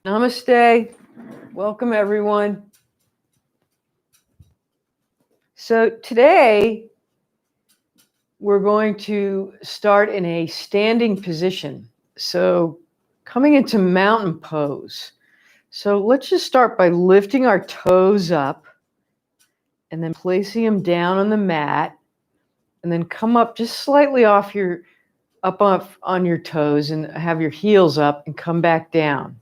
Namaste. Welcome, everyone. So today we're going to start in a standing position. So coming into mountain pose. So let's just start by lifting our toes up and then placing them down on the mat, and then come up just slightly off on your toes and have your heels up and come back down.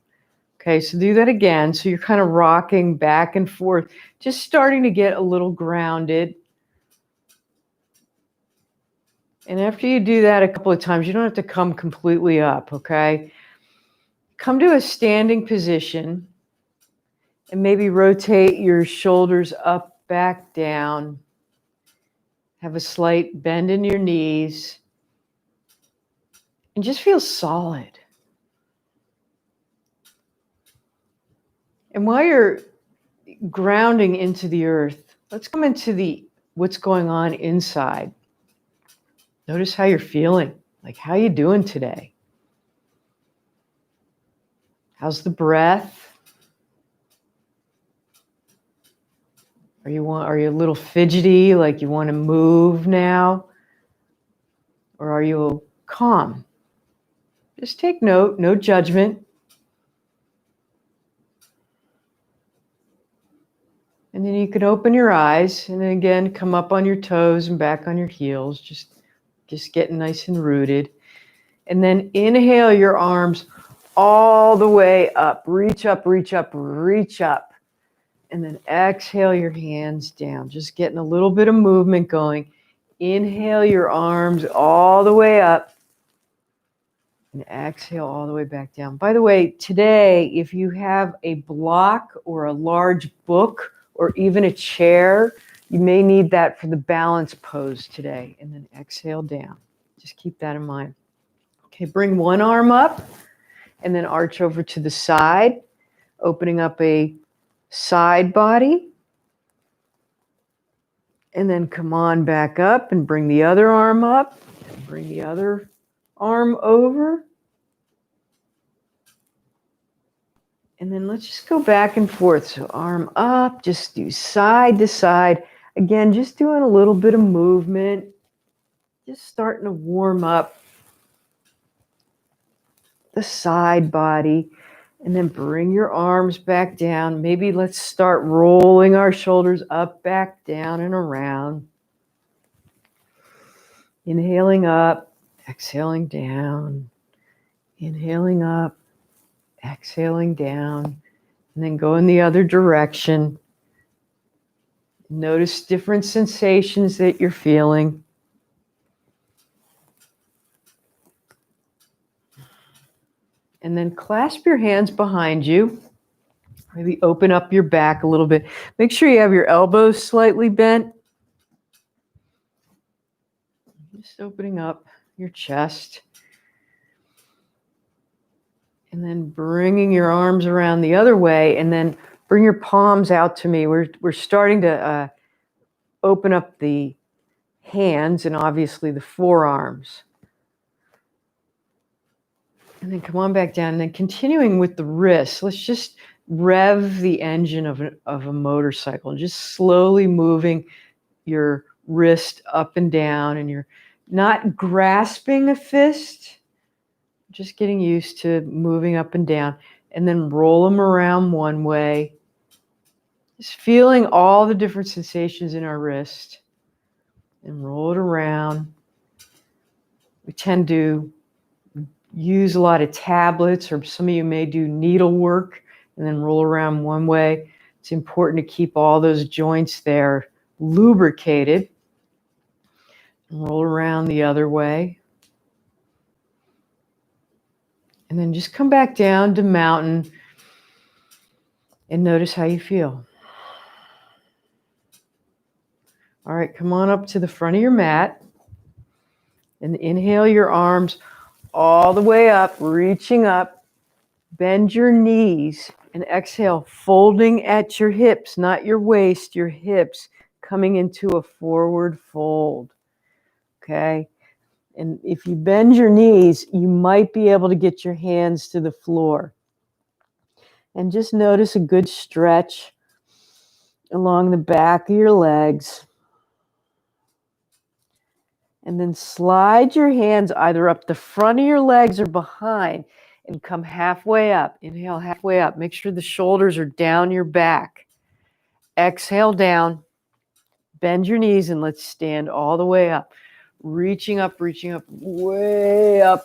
Okay, so do that again. So you're kind of rocking back and forth, just starting to get a little grounded. And after you do that a couple of times, you don't have to come completely up, okay? Come to a standing position and maybe rotate your shoulders up, back, down. Have a slight bend in your knees. And just feel solid. And while you're grounding into the earth, let's come into what's going on inside. Notice how you're feeling. Like, how you doing today? How's the breath? Are you a little fidgety, like you want to move now? Or are you calm? Just take note, no judgment. And then you can open your eyes and then again come up on your toes and back on your heels, just getting nice and rooted. And then inhale your arms all the way up. Reach up, reach up, reach up. And then exhale your hands down. Just getting a little bit of movement going. Inhale your arms all the way up. And exhale all the way back down. By the way, today, if you have a block or a large book or even a chair, you may need that for the balance pose today. And then exhale down. Just keep that in mind. Okay, bring one arm up and then arch over to the side, opening up a side body. And then come on back up and bring the other arm up. And bring the other arm over. And then let's just go back and forth. So arm up, just do side to side. Again, just doing a little bit of movement. Just starting to warm up the side body. And then bring your arms back down. Maybe let's start rolling our shoulders up, back, down, and around. Inhaling up, exhaling down. Inhaling up, exhaling down. And then go in the other direction. Notice different sensations that you're feeling. And then clasp your hands behind you. Maybe open up your back a little bit. Make sure you have your elbows slightly bent. Just opening up your chest. And then bringing your arms around the other way. And then bring your palms out to me. We're starting to open up the hands and obviously the forearms. And then come on back down. And then continuing with the wrists, let's just rev the engine of a motorcycle. And just slowly moving your wrist up and down. And you're not grasping a fist, just getting used to moving up and down. And then roll them around one way. Just feeling all the different sensations in our wrist. And roll it around. We tend to use a lot of tablets, or some of you may do needlework and then roll around one way. It's important to keep all those joints there lubricated. And roll around the other way. And then just come back down to mountain and notice how you feel. All right, come on up to the front of your mat and inhale your arms all the way up, reaching up. Bend your knees and exhale, folding at your hips, not your waist, your hips, coming into a forward fold. Okay? And if you bend your knees, you might be able to get your hands to the floor. And just notice a good stretch along the back of your legs. And then slide your hands either up the front of your legs or behind and come halfway up. Inhale halfway up. Make sure the shoulders are down your back. Exhale down. Bend your knees and let's stand all the way up. Reaching up, way up.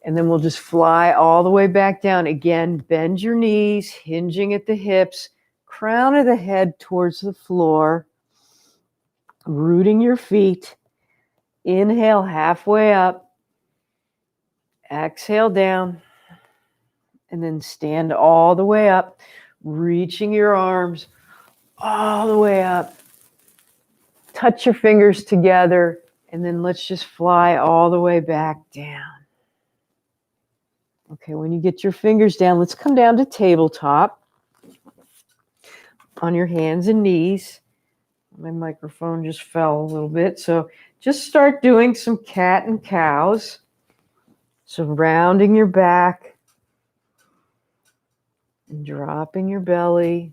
And then we'll just fly all the way back down. Again, bend your knees, hinging at the hips, crown of the head towards the floor, rooting your feet. Inhale halfway up. Exhale down. And then stand all the way up, reaching your arms all the way up. Touch your fingers together, and then let's just fly all the way back down. Okay, when you get your fingers down, let's come down to tabletop on your hands and knees. My microphone just fell a little bit, so just start doing some cat and cows. So rounding your back and dropping your belly.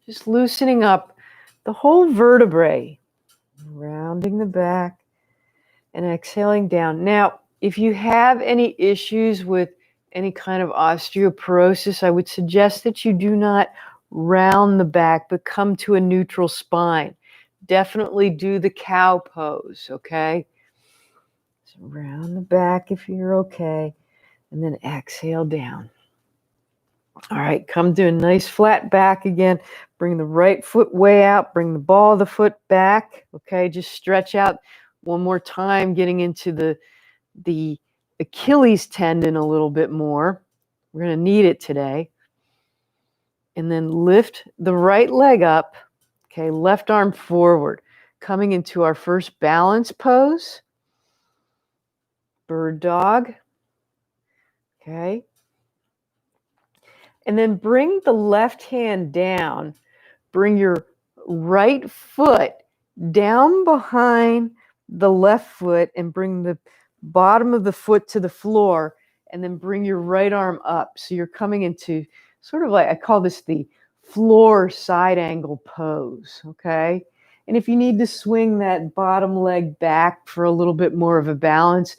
Just loosening up the whole vertebrae. Rounding the back and exhaling down. Now, if you have any issues with any kind of osteoporosis, I would suggest that you do not round the back, but come to a neutral spine. Definitely do the cow pose, okay? So round the back if you're okay, and then exhale down. All right, come to a nice flat back again. Bring the right foot way out. Bring the ball of the foot back. Okay, just stretch out one more time, getting into the Achilles tendon a little bit more. We're going to need it today. And then lift the right leg up. Okay, left arm forward. Coming into our first balance pose. Bird dog. Okay. And then bring the left hand down. Bring your right foot down behind the left foot and bring the bottom of the foot to the floor, and then bring your right arm up. So you're coming into sort of like, I call this the floor side angle pose, okay? And if you need to swing that bottom leg back for a little bit more of a balance,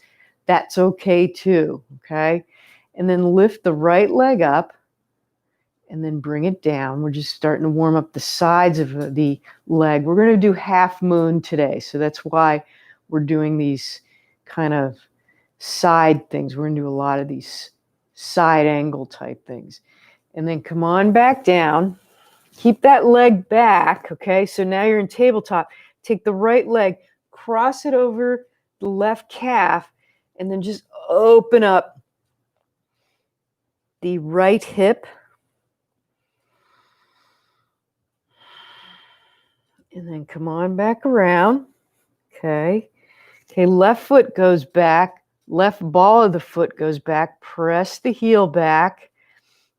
that's okay too, okay? And then lift the right leg up and then bring it down. We're just starting to warm up the sides of the leg. We're going to do half moon today, so that's why we're doing these kind of side things. We're going to do a lot of these side angle type things. And then come on back down. Keep that leg back, okay? So now you're in tabletop. Take the right leg, cross it over the left calf, and then just open up the right hip. And then come on back around. Okay. Okay, left foot goes back. Left ball of the foot goes back. Press the heel back.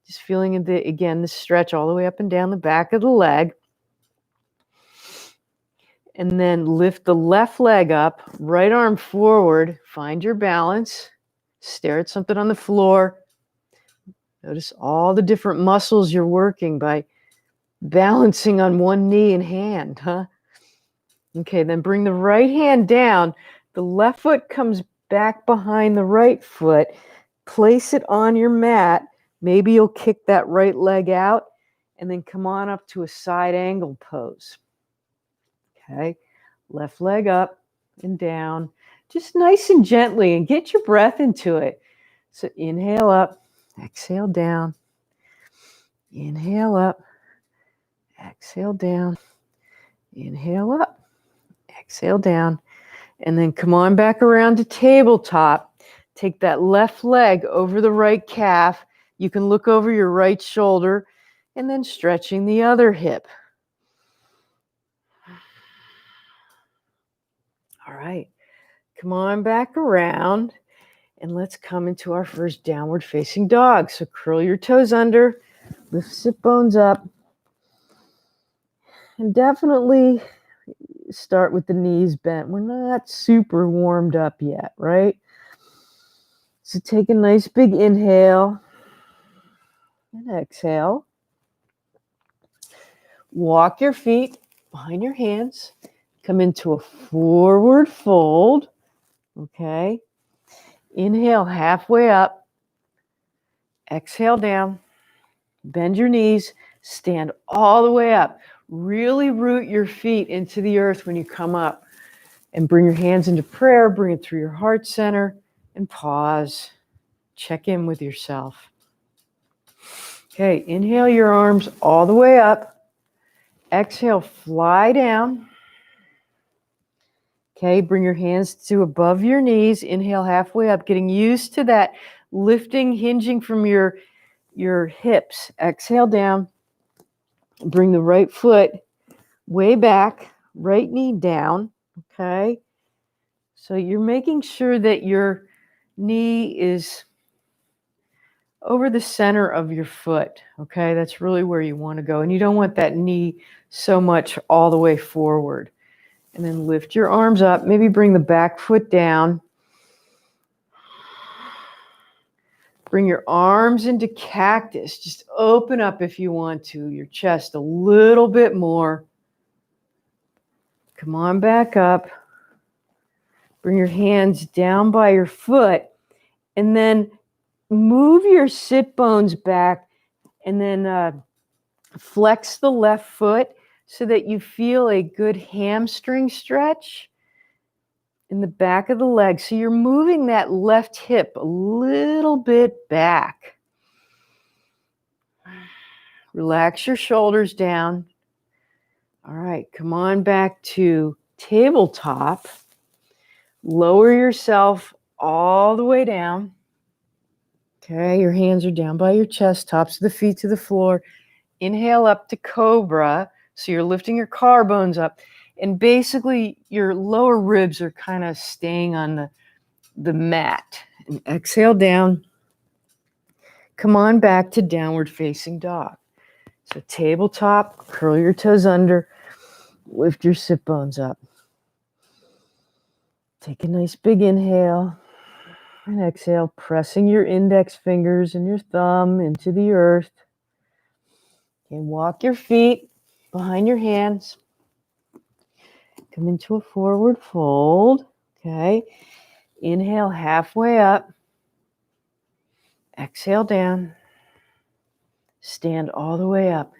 Just feeling again the stretch all the way up and down the back of the leg. And then lift the left leg up. Right arm forward. Find your balance. Stare at something on the floor. Notice all the different muscles you're working by balancing on one knee and hand, huh? Okay, then bring the right hand down. The left foot comes back behind the right foot. Place it on your mat. Maybe you'll kick that right leg out and then come on up to a side angle pose. Okay, left leg up and down. Just nice and gently, and get your breath into it. So inhale up, exhale down. Inhale up. Exhale down, inhale up, exhale down, and then come on back around to tabletop. Take that left leg over the right calf. You can look over your right shoulder and then stretching the other hip. All right, come on back around and let's come into our first downward facing dog. So curl your toes under, lift sit bones up. And definitely start with the knees bent. We're not super warmed up yet, right? So take a nice big inhale. And exhale. Walk your feet behind your hands. Come into a forward fold. Okay. Inhale halfway up. Exhale down. Bend your knees. Stand all the way up. Really root your feet into the earth when you come up. And bring your hands into prayer. Bring it through your heart center. And pause. Check in with yourself. Okay, inhale your arms all the way up. Exhale, fly down. Okay, bring your hands to above your knees. Inhale halfway up, getting used to that lifting, hinging from your hips. Exhale down. Bring the right foot way back, right knee down. Okay, so you're making sure that your knee is over the center of your foot, okay? That's really where you want to go. And you don't want that knee so much all the way forward. And then lift your arms up. Maybe bring the back foot down. Bring your arms into cactus. Just open up if you want to, your chest a little bit more. Come on back up. Bring your hands down by your foot. And then move your sit bones back. And then flex the left foot so that you feel a good hamstring stretch in the back of the leg. So you're moving that left hip a little bit back. Relax your shoulders down. All right, come on back to tabletop. Lower yourself all the way down. Okay, your hands are down by your chest, tops of the feet to the floor. Inhale up to cobra. So you're lifting your collarbones up. And basically your lower ribs are kind of staying on the mat. And exhale down. Come on back to downward facing dog. So tabletop, curl your toes under, lift your sit bones up. Take a nice big inhale and exhale, pressing your index fingers and your thumb into the earth. And walk your feet behind your hands. Come into a forward fold. Okay. Inhale halfway up. Exhale down. Stand all the way up.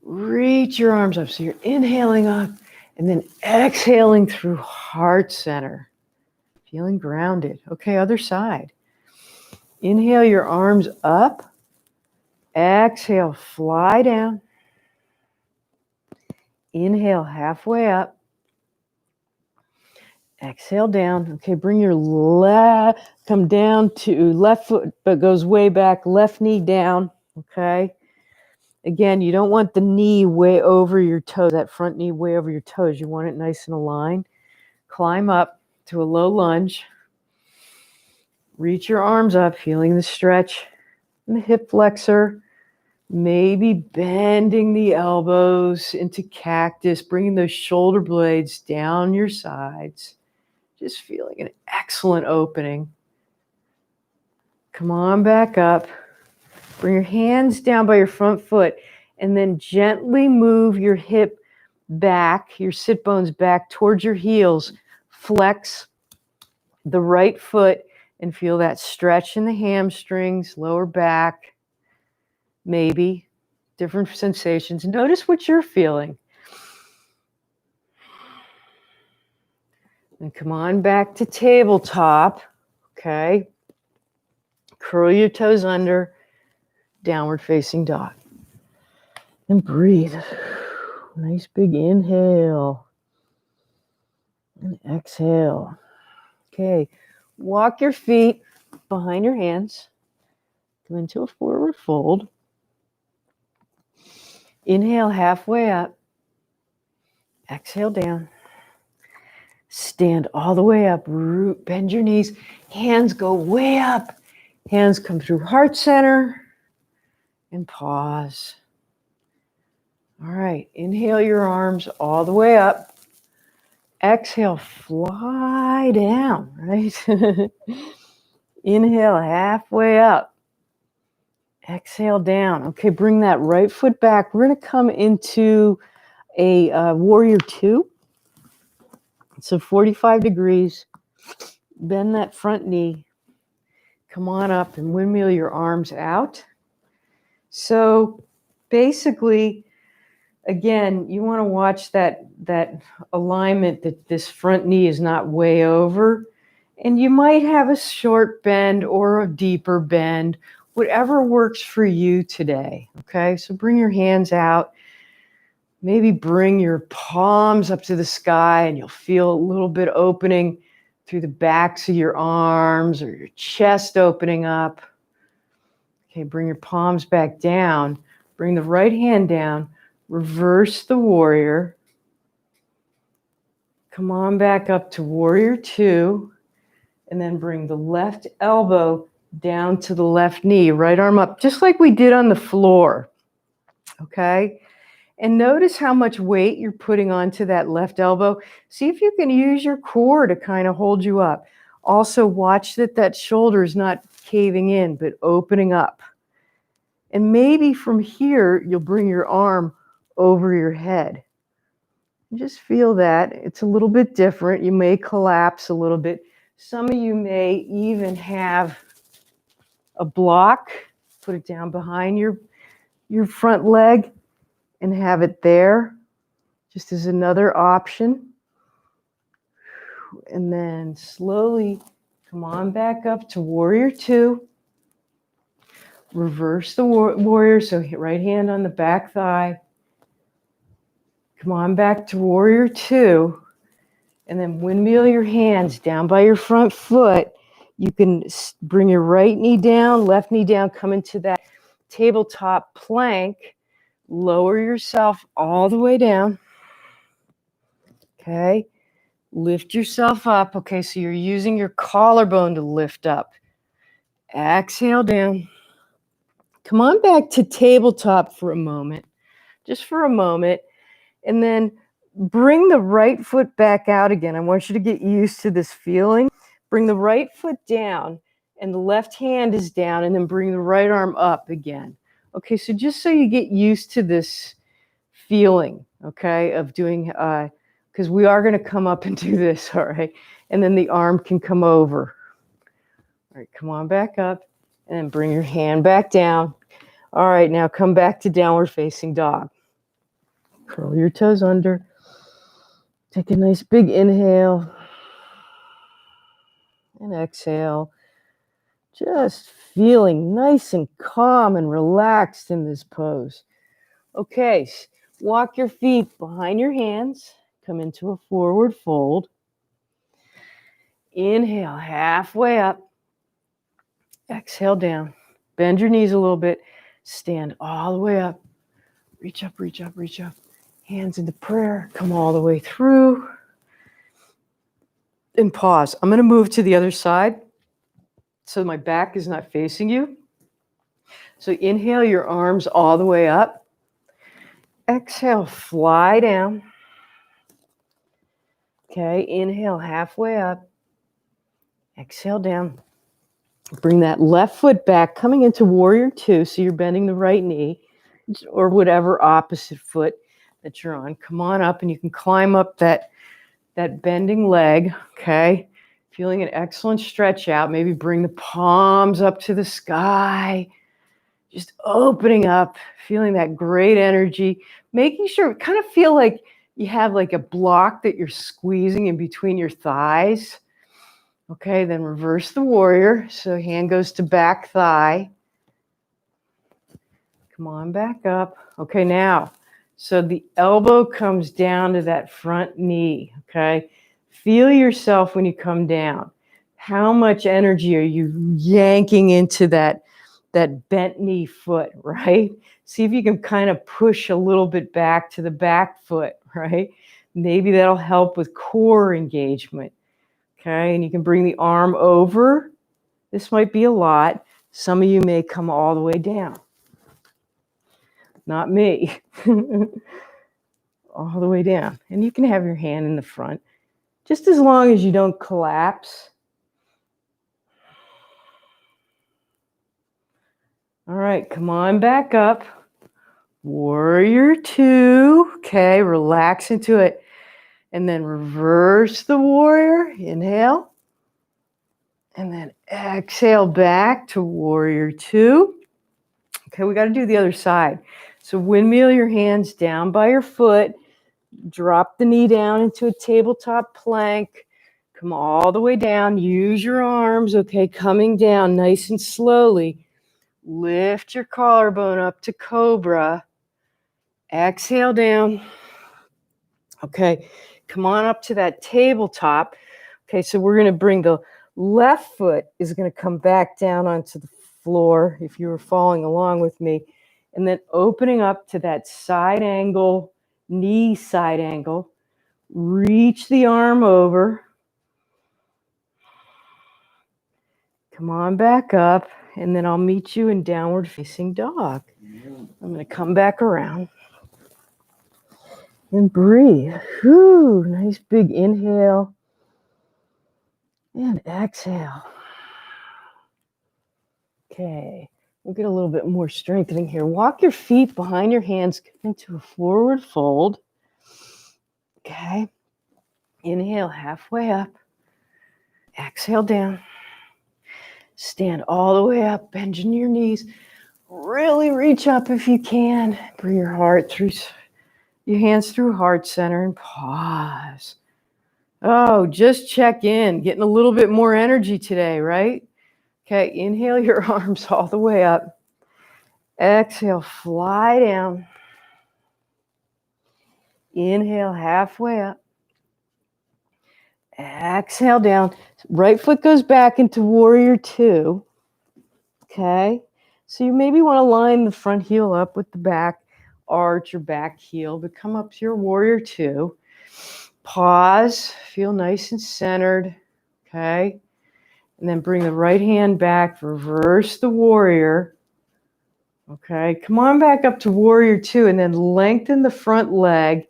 Reach your arms up. So you're inhaling up and then exhaling through heart center. Feeling grounded. Okay, other side. Inhale your arms up. Exhale, fly down. Inhale halfway up. Exhale down. Okay, bring your come down to left foot, but goes way back. Left knee down. Okay. Again, you don't want the knee way over your toes, that front knee way over your toes. You want it nice and aligned. Climb up to a low lunge. Reach your arms up, feeling the stretch in the hip flexor. Maybe bending the elbows into cactus, bringing those shoulder blades down your sides. Just feeling an excellent opening. Come on back up. Bring your hands down by your front foot and then gently move your hip back, your sit bones back towards your heels. Flex the right foot and feel that stretch in the hamstrings, lower back, maybe different sensations. Notice what you're feeling. And come on back to tabletop. Okay. Curl your toes under, downward facing dog. And breathe. Nice big inhale. And exhale. Okay. Walk your feet behind your hands. Come into a forward fold. Inhale halfway up. Exhale down. Stand all the way up. Root, bend your knees. Hands go way up. Hands come through heart center. And pause. All right. Inhale your arms all the way up. Exhale, fly down, right? Inhale halfway up. Exhale down. Okay, bring that right foot back. We're going to come into a warrior two. So 45 degrees. Bend that front knee. Come on up and windmill your arms out. So basically, again, you want to watch that alignment, that this front knee is not way over. And you might have a short bend or a deeper bend, whatever works for you today. Okay, so bring your hands out. Maybe bring your palms up to the sky and you'll feel a little bit opening through the backs of your arms or your chest opening up. Okay, bring your palms back down. Bring the right hand down. Reverse the warrior. Come on back up to warrior two. And then bring the left elbow down to the left knee. Right arm up, just like we did on the floor. Okay? And notice how much weight you're putting onto that left elbow. See if you can use your core to kind of hold you up. Also, watch that that shoulder is not caving in, but opening up. And maybe from here, you'll bring your arm over your head. Just feel that. It's a little bit different. You may collapse a little bit. Some of you may even have a block. Put it down behind your front leg and have it there, just as another option. And then slowly come on back up to warrior two. Reverse the warrior, so right hand on the back thigh. Come on back to warrior two. And then windmill your hands down by your front foot. You can bring your right knee down, left knee down, come into that tabletop plank. Lower yourself all the way down. Okay. Lift yourself up. Okay, so you're using your collarbone to lift up. Exhale down. Come on back to tabletop for a moment. Just for a moment. And then bring the right foot back out again. I want you to get used to this feeling. Bring the right foot down and the left hand is down, and then bring the right arm up again. Okay, so just so you get used to this feeling, okay, of doing, because we are going to come up and do this, all right? And then the arm can come over. All right, come on back up and then bring your hand back down. All right, now come back to downward facing dog. Curl your toes under. Take a nice big inhale and exhale. Just feeling nice and calm and relaxed in this pose. Okay, walk your feet behind your hands. Come into a forward fold. Inhale, halfway up. Exhale down. Bend your knees a little bit. Stand all the way up. Reach up, reach up, reach up. Hands into prayer. Come all the way through. And pause. I'm going to move to the other side so my back is not facing you. So inhale your arms all the way up. Exhale, fly down. Okay, inhale halfway up. Exhale down. Bring that left foot back, coming into warrior two. So you're bending the right knee or whatever opposite foot that you're on. Come on up and you can climb up that bending leg, okay? Feeling an excellent stretch out. Maybe bring the palms up to the sky. Just opening up, feeling that great energy. Making sure, kind of feel like you have like a block that you're squeezing in between your thighs. Okay, then reverse the warrior. So hand goes to back thigh. Come on back up. Okay, now, so the elbow comes down to that front knee, okay? Feel yourself when you come down. How much energy are you yanking into that bent knee foot, right? See if you can kind of push a little bit back to the back foot, right? Maybe that'll help with core engagement. Okay, and you can bring the arm over. This might be a lot. Some of you may come all the way down. Not me. All the way down. And you can have your hand in the front, just as long as you don't collapse. All right, come on back up. Warrior two. Okay, relax into it. And then reverse the warrior. Inhale. And then exhale back to warrior two. Okay, we got to do the other side. So windmill your hands down by your foot. Drop the knee down into a tabletop plank. Come all the way down. Use your arms. Okay, coming down nice and slowly. Lift your collarbone up to cobra. Exhale down. Okay, come on up to that tabletop. Okay, so we're going to bring the left foot is going to come back down onto the floor if you were following along with me. And then opening up to that side angle, knee side angle. Reach the arm over. Come on back up. And then I'll meet you in downward facing dog. I'm going to come back around. And breathe. Whew, nice big inhale. And exhale. Okay, we'll get a little bit more strengthening here. Walk your feet behind your hands into a forward fold. Okay, inhale halfway up. Exhale down. Stand all the way up, bending your knees. Really reach up if you can. Bring your heart through, your hands through heart center and pause. Oh, just check in. Getting a little bit more energy today, right? Okay, inhale your arms all the way up. Exhale, fly down. Inhale, halfway up. Exhale down. Right foot goes back into warrior two. Okay, so you maybe want to line the front heel up with the back arch or back heel, but come up to your warrior two. Pause, feel nice and centered. Okay, and then bring the right hand back, reverse the warrior. Okay, come on back up to warrior two and then lengthen the front leg.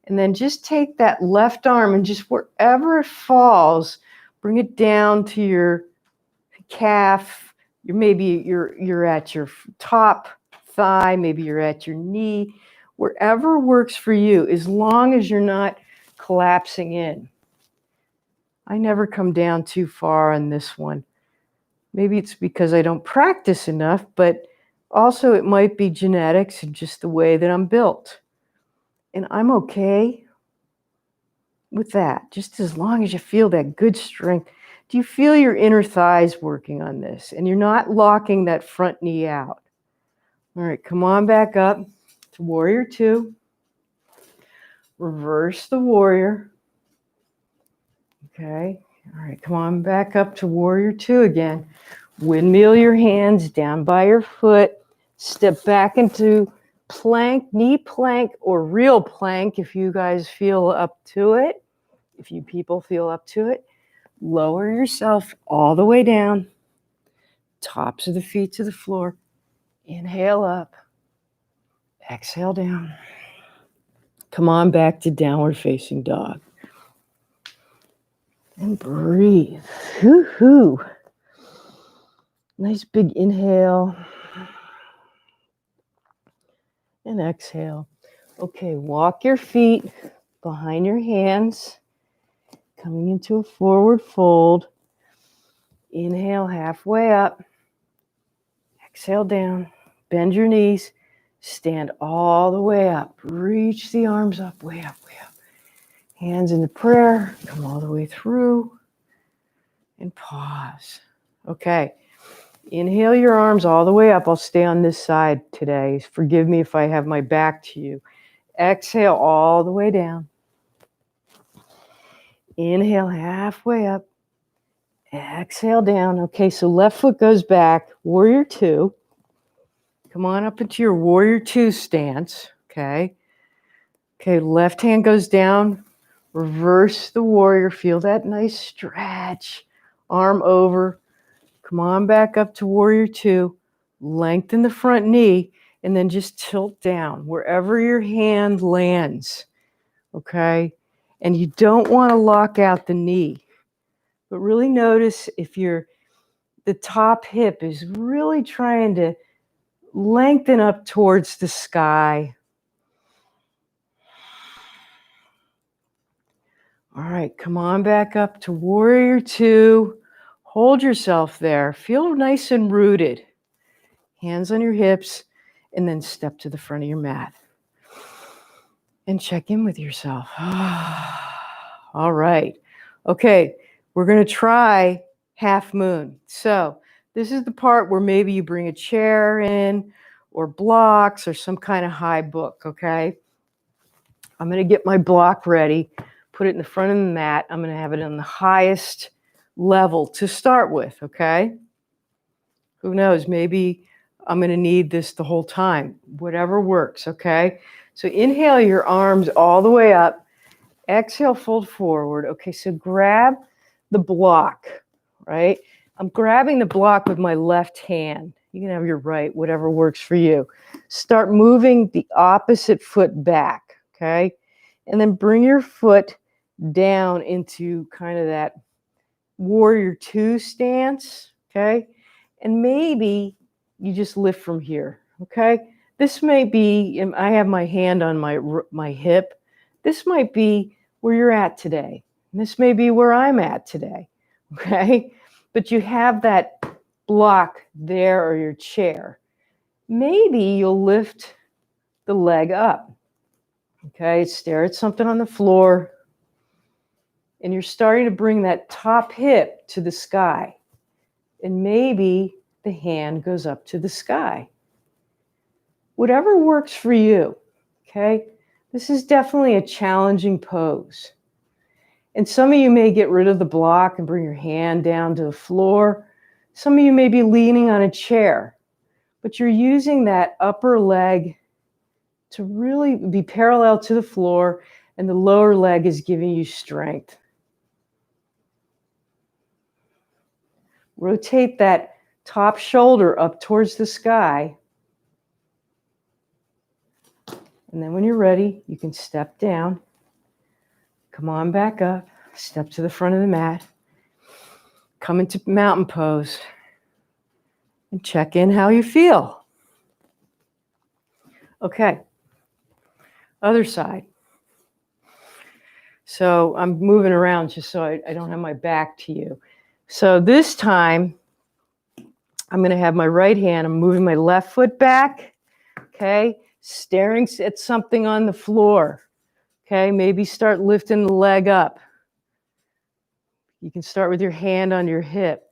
And then just take that left arm and just wherever it falls, bring it down to your calf. You're at your top thigh, maybe you're at your knee, wherever works for you, as long as you're not collapsing in. I never come down too far on this one. Maybe it's because I don't practice enough, but also it might be genetics and just the way that I'm built. And I'm okay with that, just as long as you feel that good strength. Do you feel your inner thighs working on this? And you're not locking that front knee out. All right, come on back up to warrior two. Reverse the warrior. Okay, all right, come on back up to warrior two again. Windmill your hands down by your foot. Step back into plank, knee plank, or real plank if you guys feel up to it. If you people feel up to it, lower yourself all the way down. Tops of the feet to the floor. Inhale up. Exhale down. Come on back to downward facing dog. And breathe. Woo-hoo. Nice big inhale. And exhale. Okay, walk your feet behind your hands. Coming into a forward fold. Inhale halfway up. Exhale down. Bend your knees. Stand all the way up. Reach the arms up, way up, way up. Hands into prayer. Come all the way through. And pause. Okay. Inhale your arms all the way up. I'll stay on this side today. Forgive me if I have my back to you. Exhale all the way down. Inhale halfway up. Exhale down. Okay, so left foot goes back. Warrior two. Come on up into your warrior two stance. Okay. Okay, left hand goes down. Reverse the warrior. Feel that nice stretch. Arm over. Come on back up to warrior two. Lengthen the front knee and then just tilt down wherever your hand lands. Okay? And you don't want to lock out the knee. But really notice if the top hip is really trying to lengthen up towards the sky. All right, come on back up to warrior two. Hold yourself there. Feel nice and rooted. Hands on your hips, and then step to the front of your mat. And check in with yourself. All right. Okay, we're going to try half moon. So this is the part where maybe you bring a chair in or blocks or some kind of high book, okay? I'm going to get my block ready, put it in the front of the mat. I'm going to have it on the highest level to start with, okay? Who knows? Maybe I'm going to need this the whole time. Whatever works, okay? So inhale your arms all the way up. Exhale, fold forward. Okay, so grab the block, right? I'm grabbing the block with my left hand. You can have your right, whatever works for you. Start moving the opposite foot back, okay? And then bring your foot down into kind of that warrior two stance, okay? And maybe you just lift from here, okay? This may be, I have my hand on my hip. This might be where you're at today. And this may be where I'm at today, okay? But you have that block there or your chair. Maybe you'll lift the leg up, okay? Stare at something on the floor. And you're starting to bring that top hip to the sky. And maybe the hand goes up to the sky. Whatever works for you, okay? This is definitely a challenging pose. And some of you may get rid of the block and bring your hand down to the floor. Some of you may be leaning on a chair, but you're using that upper leg to really be parallel to the floor, and the lower leg is giving you strength. Rotate that top shoulder up towards the sky. And then when you're ready, you can step down. Come on back up. Step to the front of the mat. Come into mountain pose. And check in how you feel. Okay. Other side. So I'm moving around just so I don't have my back to you. So this time, I'm going to have my right hand. I'm moving my left foot back. Okay. Staring at something on the floor. Okay. Maybe start lifting the leg up. You can start with your hand on your hip.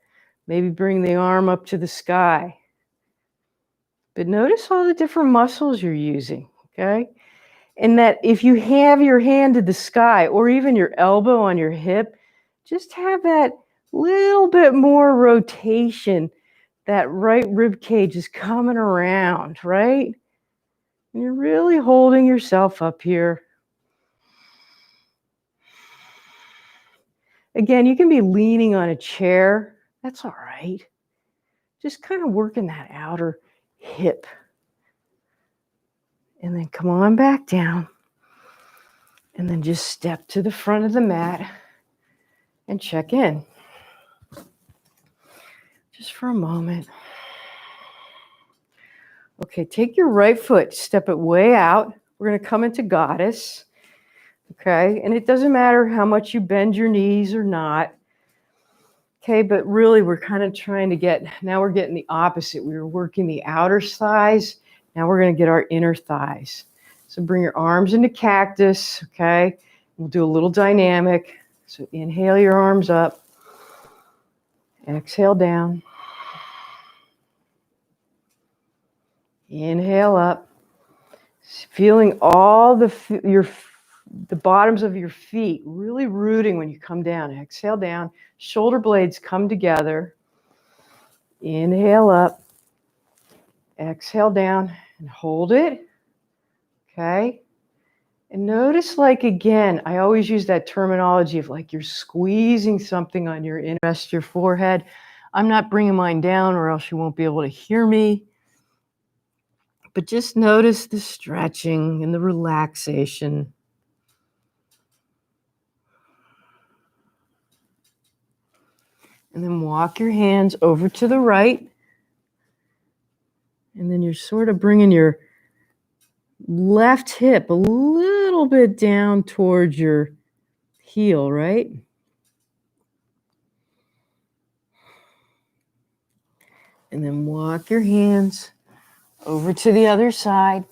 Maybe bring the arm up to the sky. But notice all the different muscles you're using. Okay. And that if you have your hand to the sky or even your elbow on your hip, just have that little bit more rotation. That right rib cage is coming around, right? And you're really holding yourself up here. Again, you can be leaning on a chair. That's all right. Just kind of working that outer hip. And then come on back down. And then just step to the front of the mat and check in. Just for a moment. Okay, take your right foot, step it way out. We're going to come into goddess. Okay, and it doesn't matter how much you bend your knees or not. Okay, but really we're kind of trying to get, now we're getting the opposite. We were working the outer thighs. Now we're going to get our inner thighs. So bring your arms into cactus, okay? We'll do a little dynamic. So inhale your arms up. Exhale down. Inhale up. Feeling all the bottoms of your feet really rooting when you come down. Exhale down. Shoulder blades come together. Inhale up. Exhale down and hold it. Okay. And notice, like, again, I always use that terminology of like you're squeezing something on your inner, rest your forehead. I'm not bringing mine down or else you won't be able to hear me. But just notice the stretching and the relaxation. And then walk your hands over to the right. And then you're sort of bringing your left hip a little bit down towards your heel, right? And then walk your hands over to the other side.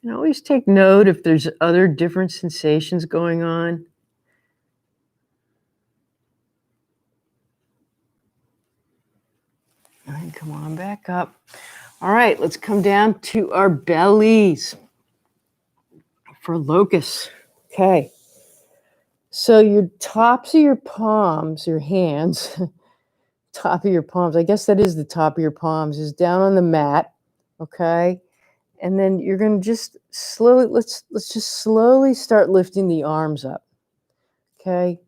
And always take note if there's other different sensations going on. And then come on back up. All right, let's come down to our bellies for locusts. Okay. So your tops of your palms, your hands, top of your palms, I guess that is the top of your palms, is down on the mat. Okay. And then you're going to just slowly, let's just slowly start lifting the arms up. Okay.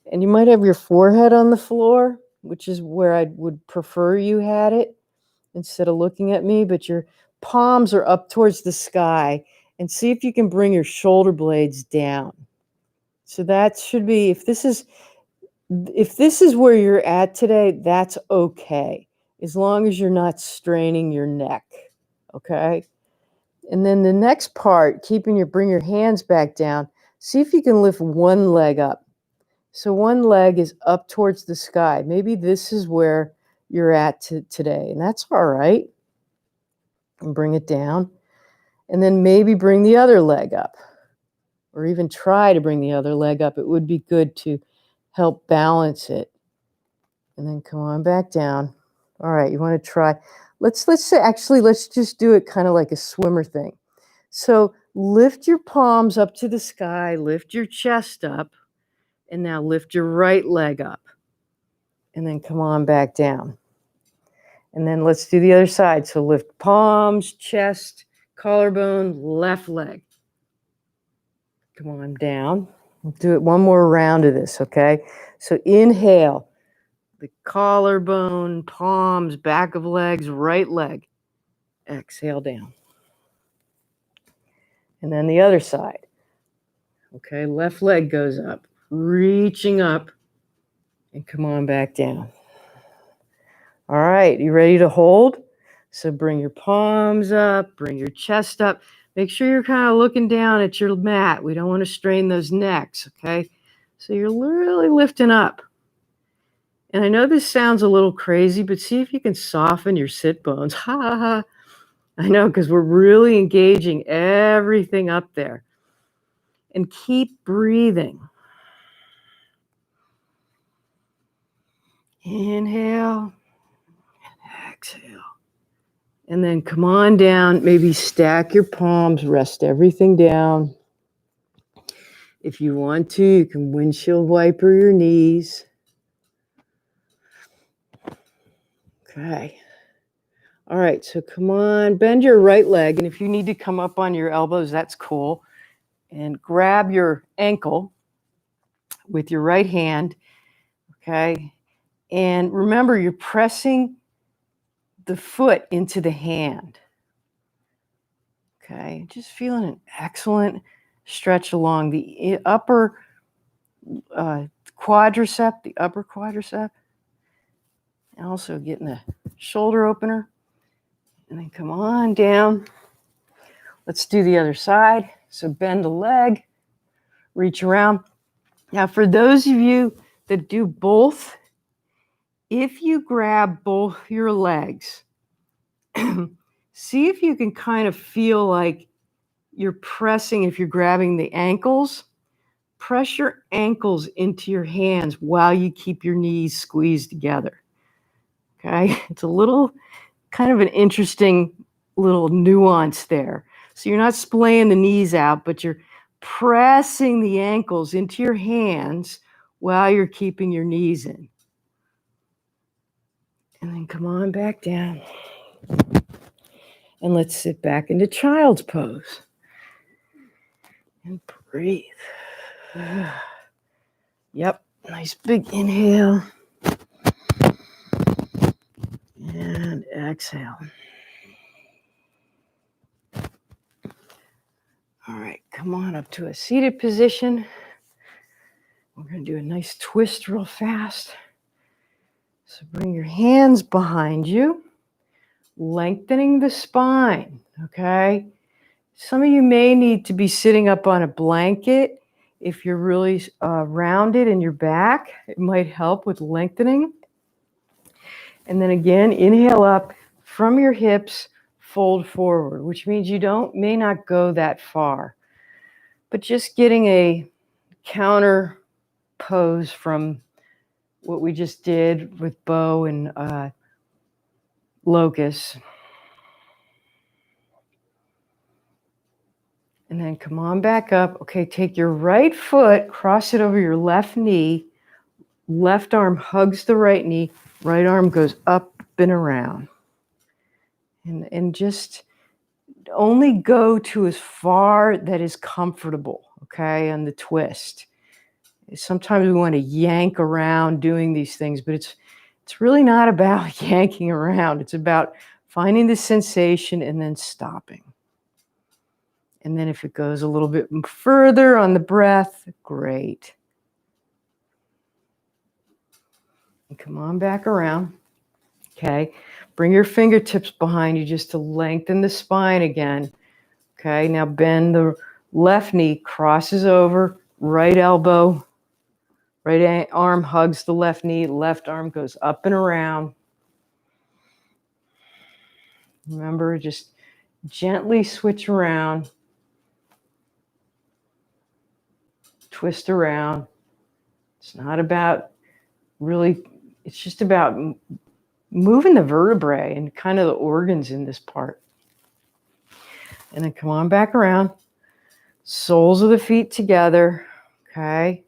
And you might have your forehead on the floor, which is where I would prefer you had it instead of looking at me, but your palms are up towards the sky, and see if you can bring your shoulder blades down. So that should be, if this is where you're at today, that's okay, as long as you're not straining your neck. Okay. And then the next part, bring your hands back down. See if you can lift one leg up. So one leg is up towards the sky. Maybe this is where you're at today, and that's all right. And bring it down. And then maybe bring the other leg up, or even try to bring the other leg up. It would be good to help balance it. And then come on back down. All right, you want to try. Let's just do it kind of like a swimmer thing. So lift your palms up to the sky, lift your chest up, and now lift your right leg up. And then come on back down. And then let's do the other side. So lift palms, chest, collarbone, left leg. Come on down. We'll do it one more round of this, okay? So inhale, the collarbone, palms, back of legs, right leg. Exhale down. And then the other side. Okay, left leg goes up, reaching up, and come on back down. All right, you ready to hold? So bring your palms up, bring your chest up. Make sure you're kind of looking down at your mat. We don't want to strain those necks, okay? So you're really lifting up. And I know this sounds a little crazy, but see if you can soften your sit bones. Ha ha ha. I know, because we're really engaging everything up there. And keep breathing. Inhale, exhale. And then come on down. Maybe stack your palms, rest everything down. If you want to, you can windshield wiper your knees. Okay. All right, so come on, bend your right leg. And if you need to come up on your elbows, that's cool. And grab your ankle with your right hand. Okay. And remember, you're pressing the foot into the hand. Okay. Just feeling an excellent stretch along the upper quadricep, and also getting the shoulder opener. And then come on down. Let's do the other side. So bend the leg, reach around. Now, for those of you that do both, if you grab both your legs, see if you can kind of feel like you're pressing, if you're grabbing the ankles, press your ankles into your hands while you keep your knees squeezed together. Okay? It's a little kind of an interesting little nuance there. So you're not splaying the knees out, but you're pressing the ankles into your hands while you're keeping your knees in. And then come on back down. And let's sit back into child's pose. And breathe. Yep, nice big inhale. And exhale. All right, come on up to a seated position. We're going to do a nice twist real fast. So bring your hands behind you, lengthening the spine, okay? Some of you may need to be sitting up on a blanket. If you're really rounded in your back, it might help with lengthening. And then again, inhale up from your hips, fold forward, which means you may not go that far. But just getting a counter pose from what we just did with bow and locust. And then come on back up. Okay, take your right foot, cross it over your left knee. Left arm hugs the right knee. Right arm goes up and around. And just only go to as far that is comfortable, okay, on the twist. Sometimes we want to yank around doing these things, but it's really not about yanking around. It's about finding the sensation and then stopping. And then if it goes a little bit further on the breath, great. And come on back around. Okay. Bring your fingertips behind you just to lengthen the spine again. Okay. Now bend the left knee, crosses over, right elbow, right arm hugs the left knee, left arm goes up and around. Remember, just gently switch around. Twist around. It's not about really, it's just about moving the vertebrae and kind of the organs in this part. And then come on back around. Soles of the feet together. Okay.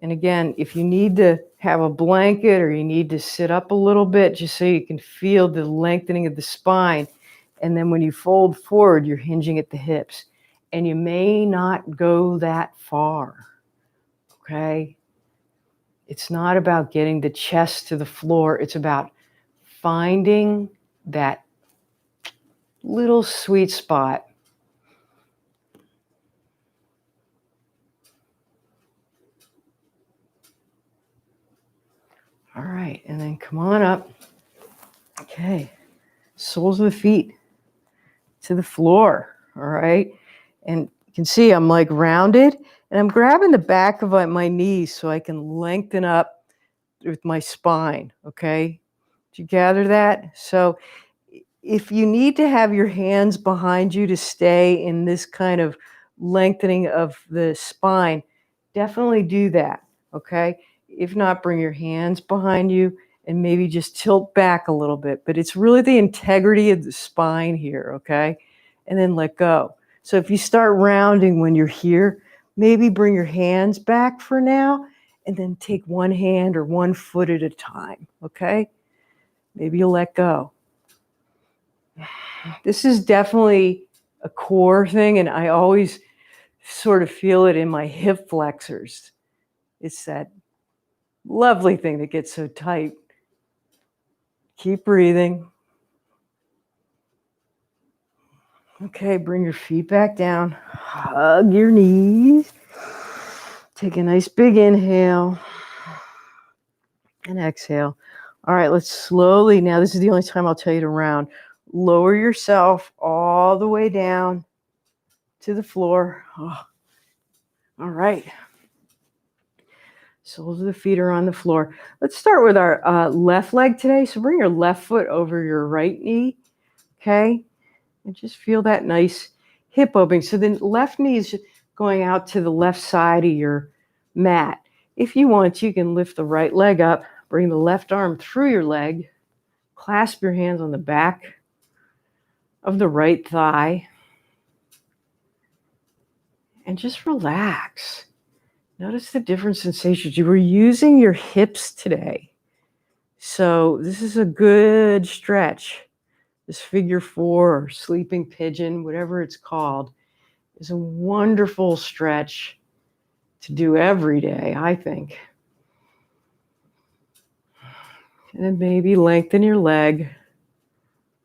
And again, if you need to have a blanket or you need to sit up a little bit just so you can feel the lengthening of the spine. And then when you fold forward, you're hinging at the hips. And you may not go that far. Okay. It's not about getting the chest to the floor. It's about finding that little sweet spot. All right, and then come on up. Okay, soles of the feet to the floor, all right? And you can see I'm like rounded, and I'm grabbing the back of my knees so I can lengthen up with my spine, okay? Did you gather that? So if you need to have your hands behind you to stay in this kind of lengthening of the spine, definitely do that, okay? If not, bring your hands behind you and maybe just tilt back a little bit. But it's really the integrity of the spine here, okay? And then let go. So if you start rounding when you're here, maybe bring your hands back for now and then take one hand or one foot at a time, okay? Maybe you'll let go. This is definitely a core thing, and I always sort of feel it in my hip flexors. It's that lovely thing that gets so tight. Keep breathing. Okay, bring your feet back down. Hug your knees. Take a nice big inhale and exhale. All right, let's slowly, now this is the only time I'll tell you to round. Lower yourself all the way down to the floor. Oh. All right. Soles of the feet are on the floor. Let's start with our left leg today. So bring your left foot over your right knee, okay? And just feel that nice hip opening. So the left knee is going out to the left side of your mat. If you want, you can lift the right leg up, bring the left arm through your leg, clasp your hands on the back of the right thigh, and just relax. Notice the different sensations. You were using your hips today. So this is a good stretch. This figure four or sleeping pigeon, whatever it's called, is a wonderful stretch to do every day, I think. And then maybe lengthen your leg.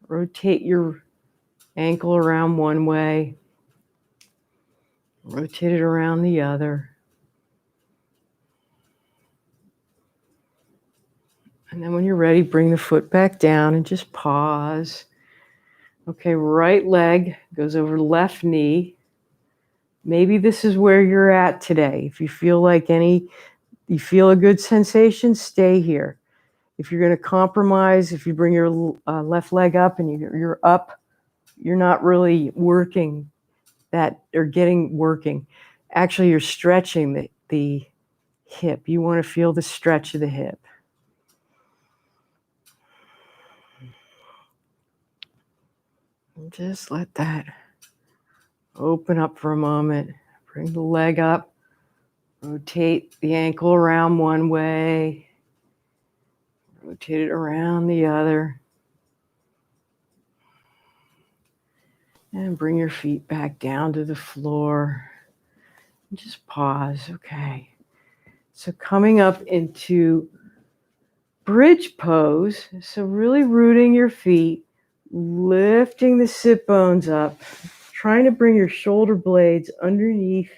Rotate your ankle around one way. Rotate it around the other. And then when you're ready, bring the foot back down and just pause. Okay, right leg goes over left knee. Maybe this is where you're at today. If you feel like you feel a good sensation, stay here. If you're going to compromise, if you bring your left leg up and you're up, you're not really working that or working. Actually, you're stretching the hip. You want to feel the stretch of the hip. And just let that open up for a moment. Bring the leg up. Rotate the ankle around one way. Rotate it around the other. And bring your feet back down to the floor. And just pause. Okay. So coming up into bridge pose. So really rooting your feet, lifting the sit bones up, trying to bring your shoulder blades underneath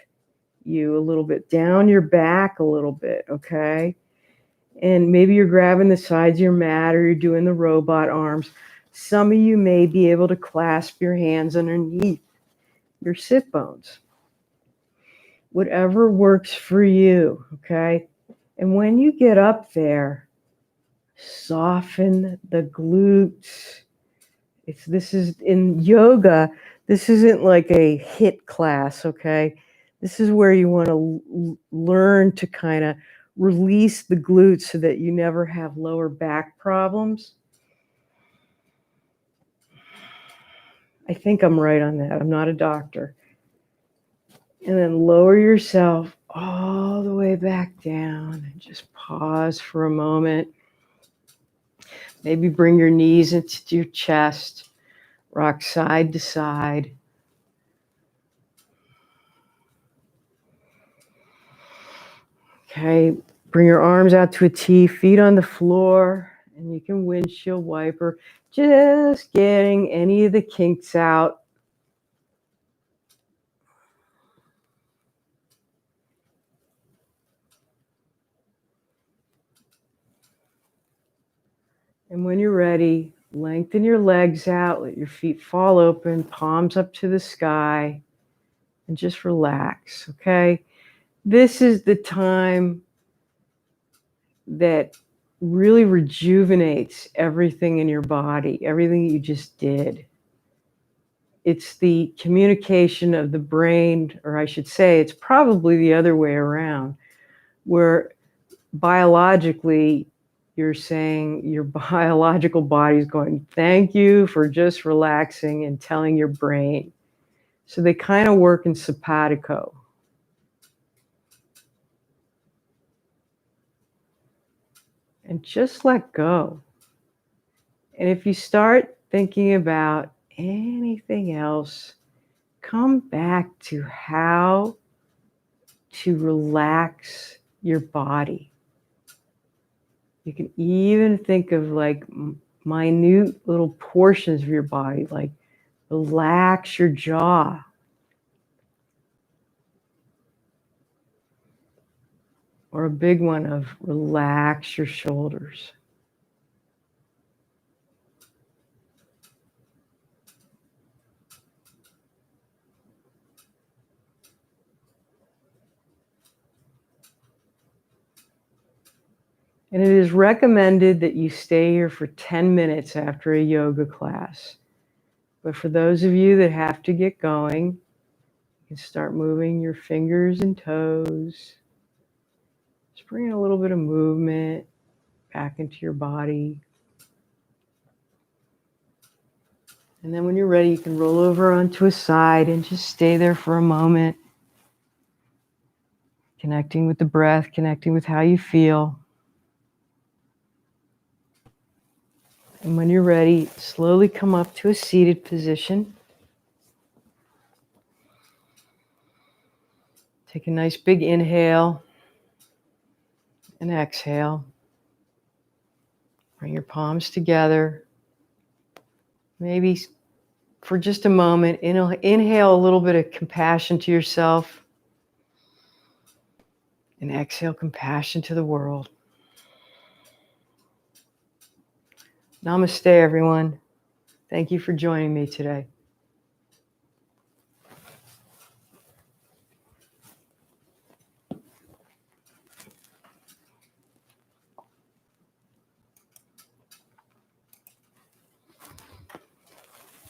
you a little bit, down your back a little bit, okay? And maybe you're grabbing the sides of your mat or you're doing the robot arms. Some of you may be able to clasp your hands underneath your sit bones. Whatever works for you, okay? And when you get up there, soften the glutes. This is in yoga. This isn't like a HIIT class, okay? This is where you want to learn to kind of release the glutes so that you never have lower back problems. I think I'm right on that. I'm not a doctor. And then lower yourself all the way back down and just pause for a moment. Maybe bring your knees into your chest, rock side to side. Okay, bring your arms out to a T, feet on the floor, and you can windshield wiper, just getting any of the kinks out. And when you're ready, lengthen your legs out, let your feet fall open, palms up to the sky, and just relax, okay? This is the time that really rejuvenates everything in your body, everything you just did. It's the communication of the brain, or I should say, it's probably the other way around, where biologically you're saying your biological body is going, thank you for just relaxing and telling your brain. So they kind of work in simpatico. And just let go. And if you start thinking about anything else, come back to how to relax your body. You can even think of like minute little portions of your body, like relax your jaw. Or a big one of relax your shoulders. And it is recommended that you stay here for 10 minutes after a yoga class. But for those of you that have to get going, you can start moving your fingers and toes. Just bring a little bit of movement back into your body. And then when you're ready, you can roll over onto a side and just stay there for a moment. Connecting with the breath, connecting with how you feel. And when you're ready, slowly come up to a seated position. Take a nice big inhale and exhale. Bring your palms together. Maybe for just a moment, inhale a little bit of compassion to yourself. And exhale compassion to the world. Namaste, everyone. Thank you for joining me today.